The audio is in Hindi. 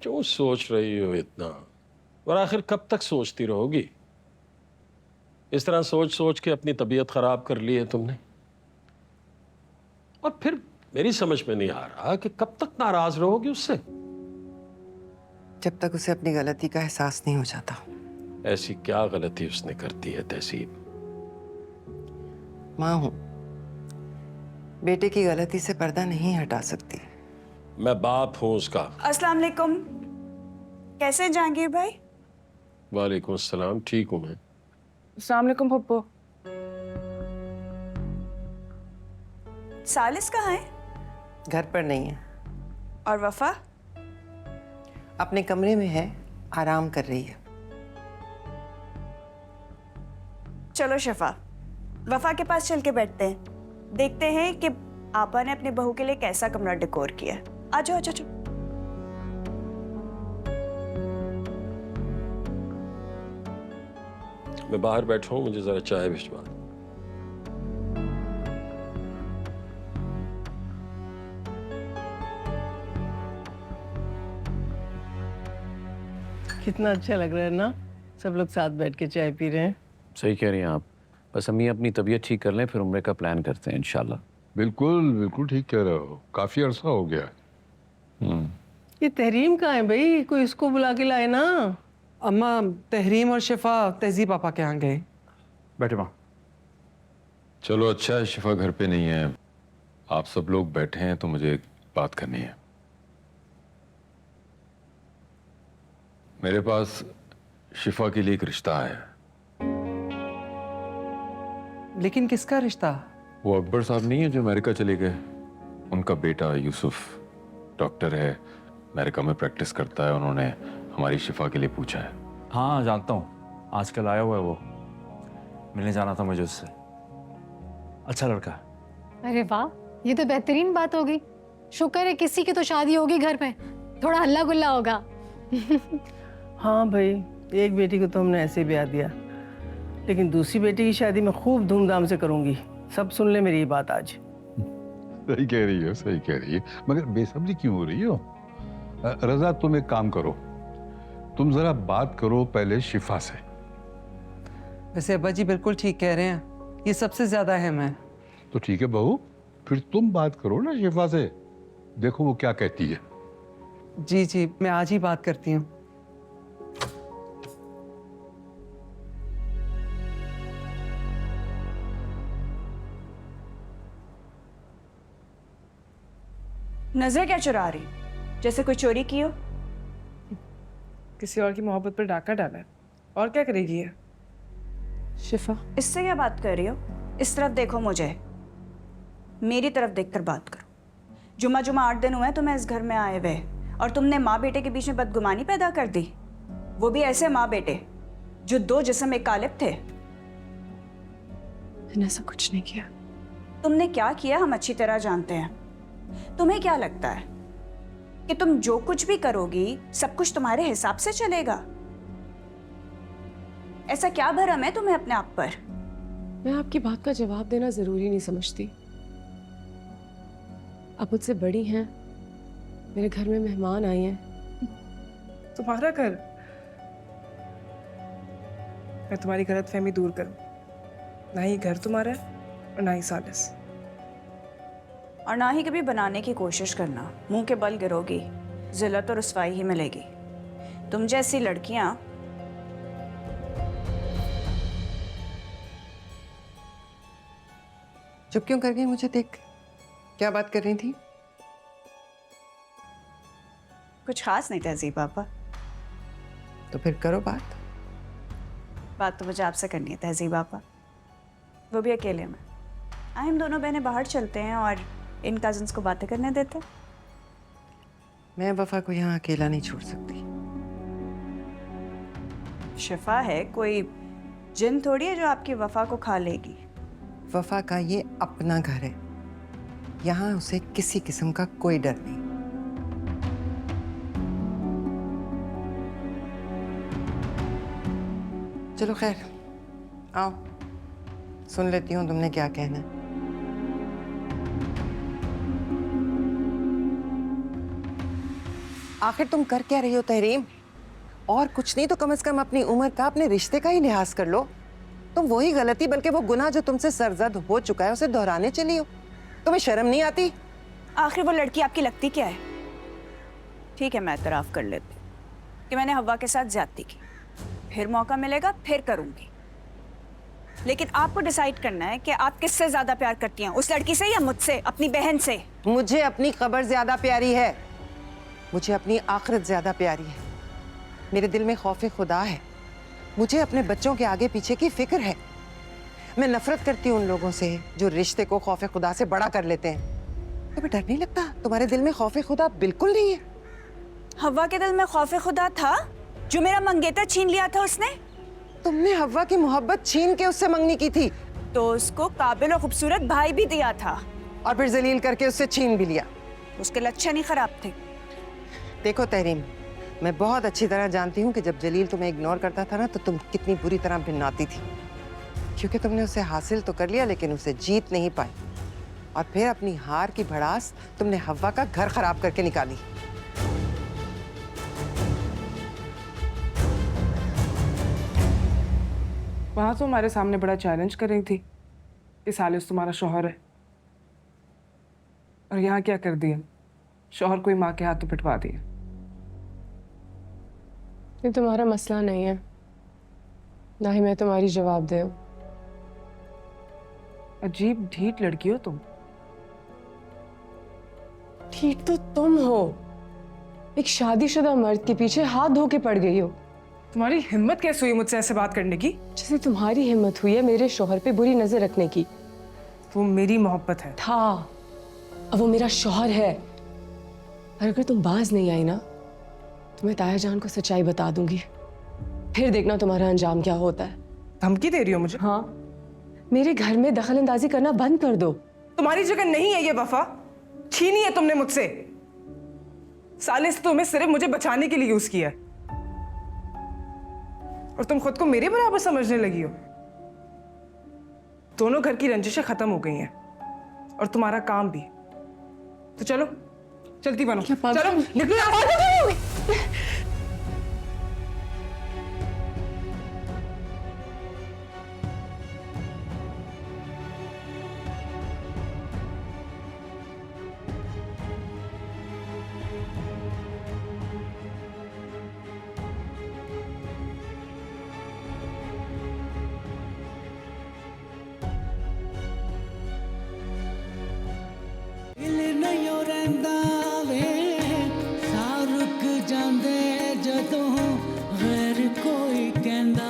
क्यों सोच रही हो इतना? और आखिर कब तक सोचती रहोगी? इस तरह सोच सोच के अपनी तबीयत खराब कर ली है तुमने। और फिर मेरी समझ में नहीं आ रहा कि कब तक नाराज रहोगी उससे। जब तक उसे अपनी गलती का एहसास नहीं हो जाता। ऐसी क्या गलती उसने कर दी है तहसीब? माँ हूं, बेटे की गलती से पर्दा नहीं हटा सकती। मैं बाप हूं उसका। अस्सलाम वालेकुम। कैसे हैं जहांगीर भाई? वालेकुम अस्सलाम, ठीक हूं मैं। अस्सलाम वालेकुम पप्पू। सालिस कहाँ है? घर पर नहीं है, और वफा? अपने कमरे में है, आराम कर रही है। चलो शफा, वफा के पास चल के बैठते हैं, देखते हैं कि आपा ने अपनी बहू के लिए कैसा कमरा डेकोर किया है। आ जाओ, आ जाओ। मैं बाहर बैठा हूं, मुझे जरा चाय भिजवा। कितना अच्छा लग रहा है ना, सब लोग साथ बैठ के चाय पी रहे हैं। सही कह रही हैं आप। बस अम्मी अपनी तबीयत ठीक कर लें, फिर उम्रे का प्लान करते हैं इंशाल्लाह। बिल्कुल बिल्कुल ठीक कह रहे हो, काफी अरसा हो गया। ये तहरीम कहाँ है भाई? कोई इसको बुला के लाए ना। अम्मा, तहरीम और शिफा तहजीब पापा के यहाँ गए। बैठे माँ। चलो अच्छा है शिफा घर पे नहीं है, आप सब लोग बैठे हैं तो मुझे एक बात करनी है। मेरे पास शिफा के लिए एक रिश्ता है। लेकिन किसका रिश्ता? वो अकबर साहब नहीं है जो अमेरिका चले गए, उनका बेटा यूसुफ डॉक्टर है, अमेरिका में प्रैक्टिस करता है। उन्होंने हमारी शिफा के लिए पूछा है। हाँ जानता हूँ, आजकल आया हुआ है वो, मिलने जाना था मुझे उससे। अच्छा लड़का है। अरे वाह, ये तो बेहतरीन बात होगी। शुक्र है किसी की तो शादी होगी घर में, थोड़ा हल्ला गुल्ला होगा। हाँ भाई, एक बेटी को तो हमने ऐसे ब्याह दिया, लेकिन दूसरी बेटी की शादी में खूब धूमधाम से करूंगी। सब सुन ले मेरी ये बात आज। सही कह रही हो, सही कह रही है, मगर बेसब्री क्यों हो रही हो? रजा तुम एक काम करो, तुम जरा बात करो पहले शिफा से। वैसे अब्बा जी बिल्कुल ठीक कह रहे हैं, ये सबसे ज्यादा अहम है। तो ठीक है बहू, फिर तुम बात करो ना शिफा से, देखो वो क्या कहती है। जी जी, मैं आज ही बात करती हूँ। नजर क्या चुरा रही, जैसे कोई चोरी की हो? किसी और की मोहब्बत पर डाका डाला है, और क्या करेगी ये? शिफा, इससे क्या बात कर रही हो? इस तरफ देखो मुझे, मेरी तरफ देखकर बात करो। जुमा जुमा 8 दिन हुए हैं तुम्हें इस घर में आए हुए, और तुमने माँ बेटे के बीच में बदगुमानी पैदा कर दी। वो भी ऐसे माँ बेटे जो 2 जिस्म एक कालिब थे। मैंने ऐसा कुछ नहीं किया। तुमने क्या किया हम अच्छी तरह जानते हैं। तुम्हें क्या लगता है कि तुम जो कुछ भी करोगी सब कुछ तुम्हारे हिसाब से चलेगा? ऐसा क्या भरम है तुम्हें अपने आप पर? मैं आपकी बात का जवाब देना जरूरी नहीं समझती। आप मुझसे बड़ी हैं, मेरे घर में मेहमान आए हैं। तुम्हारा घर? मैं तुम्हारी गलतफहमी दूर करूं, ना ही घर तुम्हारा है और ना ही सालिस। और ना ही कभी बनाने की कोशिश करना। मुंह के बल गिरोगी, जिल्लत और रुसवाई ही मिलेगी। तुम जैसी लड़कियां चुप क्यों कर गई मुझे देख? क्या बात कर रही थी? कुछ खास नहीं तहजीब पापा। तो फिर करो बात। बात तो मुझे आपसे करनी है तहजीब पापा, वो भी अकेले में। आए हम दोनों बहनें बाहर चलते हैं और इन कजन्स को बातें करने देते हैं। मैं वफा को यहाँ अकेला नहीं छोड़ सकती। शिफा है, कोई जिन थोड़ी है जो आपकी वफा को खा लेगी। वफा का ये अपना घर है, यहाँ उसे किसी किस्म का कोई डर नहीं। चलो खैर, आओ सुन लेती हूँ तुमने क्या कहना है। आखिर तुम कर क्या रही हो तहरीम? और कुछ नहीं तो कम से कम अपनी उम्र का, अपने रिश्ते का ही लिहाज कर लो। तुम वही गलती बल्कि वो गुनाह जो तुमसे सरजद हो चुका है उसे दोहराने चली हो। तुम्हें शर्म नहीं आती? आखिर वो लड़की आपकी लगती क्या है? ठीक है, मैं एतराफ़ कर लेती कि मैंने हवा के साथ ज्यादती की। फिर मौका मिलेगा फिर करूंगी, लेकिन आपको डिसाइड करना है कि आप किससे ज्यादा प्यार करती हैं, उस लड़की से या मुझसे, अपनी बहन से। मुझे अपनी खबर ज्यादा प्यारी है, मुझे अपनी आखिरत ज्यादा प्यारी है। मेरे दिल में खौफ खुदा है, मुझे अपने बच्चों के आगे पीछे की फिक्र है। मैं नफरत करती हूँ उन लोगों से जो रिश्ते को खौफ खुदा से बड़ा कर लेते हैं। तुम्हें डर नहीं लगता? तुम्हारे दिल में खौफ खुदा बिल्कुल नहीं है। हवा के दिल में खौफ खुदा था जो मेरा मंगेतर छीन लिया था उसने। तुमने हवा की मोहब्बत छीन के उससे मंगनी की थी, तो उसको काबिल और खूबसूरत भाई भी दिया था, और फिर जलील करके उससे छीन भी लिया। उसके लक्षण ही खराब थे। देखो तहरीम, मैं बहुत अच्छी तरह जानती हूँ कि जब जलील तुम्हें इग्नोर करता था ना तो तुम कितनी बुरी तरह भिन्नाती थी, क्योंकि तुमने उसे हासिल तो कर लिया लेकिन उसे जीत नहीं पाई, और फिर अपनी हार की भड़ास तुमने हवा का घर खराब करके निकाली। वहां तो हमारे सामने बड़ा चैलेंज कर रही थी कि सालिस तुम्हारा शौहर है, और यहाँ क्या कर दिया? शौहर को ही माँ के हाथों पिटवा दिया। ये तुम्हारा मसला नहीं है, ना ही मैं तुम्हारी जवाब दे। अजीब ढीठ लड़की हो तुम। ठीक तो तुम हो, एक शादीशुदा मर्द के पीछे हाथ धो के पड़ गई हो। तुम्हारी हिम्मत कैसे हुई मुझसे ऐसे बात करने की? जैसे तुम्हारी हिम्मत हुई है मेरे शौहर पे बुरी नजर रखने की। वो मेरी मोहब्बत है। था, अब वो मेरा शौहर है। और अगर तुम बाज नहीं आई ना तो मैं ताया जान को सच्चाई बता दूंगी, फिर देखना तुम्हारा अंजाम क्या होता है। धमकी दे रही हो मुझे? हाँ, मेरे घर में दखल अंदाजी करना बंद कर दो। तुम्हारी जगह नहीं है ये वफा, छीनी है तुमने मुझसे। सालिस तुम्हें सिर्फ मुझे बचाने के लिए यूज किया है, और तुम खुद को मेरे बराबर समझने लगी हो। दोनों घर की रंजिशें खत्म हो गई हैं, और तुम्हारा काम भी। तो चलो, चलती बनो। चलो निकलो यहाँ से। ਜਾਂਦੇ ਜਦੋਂ ਗੈਰ ਕੋਈ ਕਹਿੰਦਾ